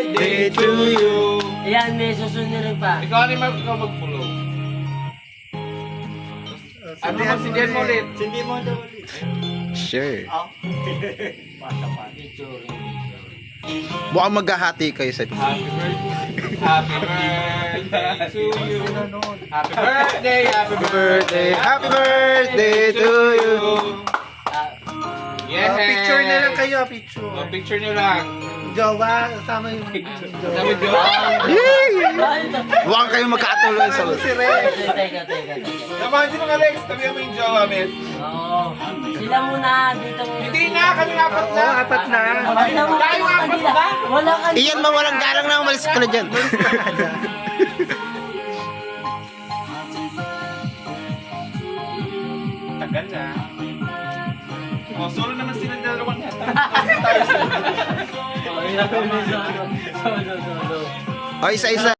birthday to you. Ayan, may susunod pa. Ikaw ni Mark, ikaw magpulo. Ano mo si Jen mo ulit? Hindi mo daw ulit. Sure. Pata pa. Mukhang maghahati kayo sa Happy birthday. Happy birthday to you. Happy birthday, happy birthday, Happy birthday to you. Yeah. Picture na lang kayo, picture. Oh, picture nyo lang. Jowa, sama yung Sabi Jowa. Mukhang kayo magkatuloy sa Si Ren. Teka. Samahan si mga Lex. Sabi mo yung Jowa, miss. Oo. Sila muna, dito muna. Hindi na, kami apat na. Oo, apat na. Sila muna Tayo sa apat kanila. na. Wala ka. Iyan, mawalang galang na umalis ka na dyan. Tagal na. Oh, solo naman sila dalawang yata. Oh, solo. O, isa-isa.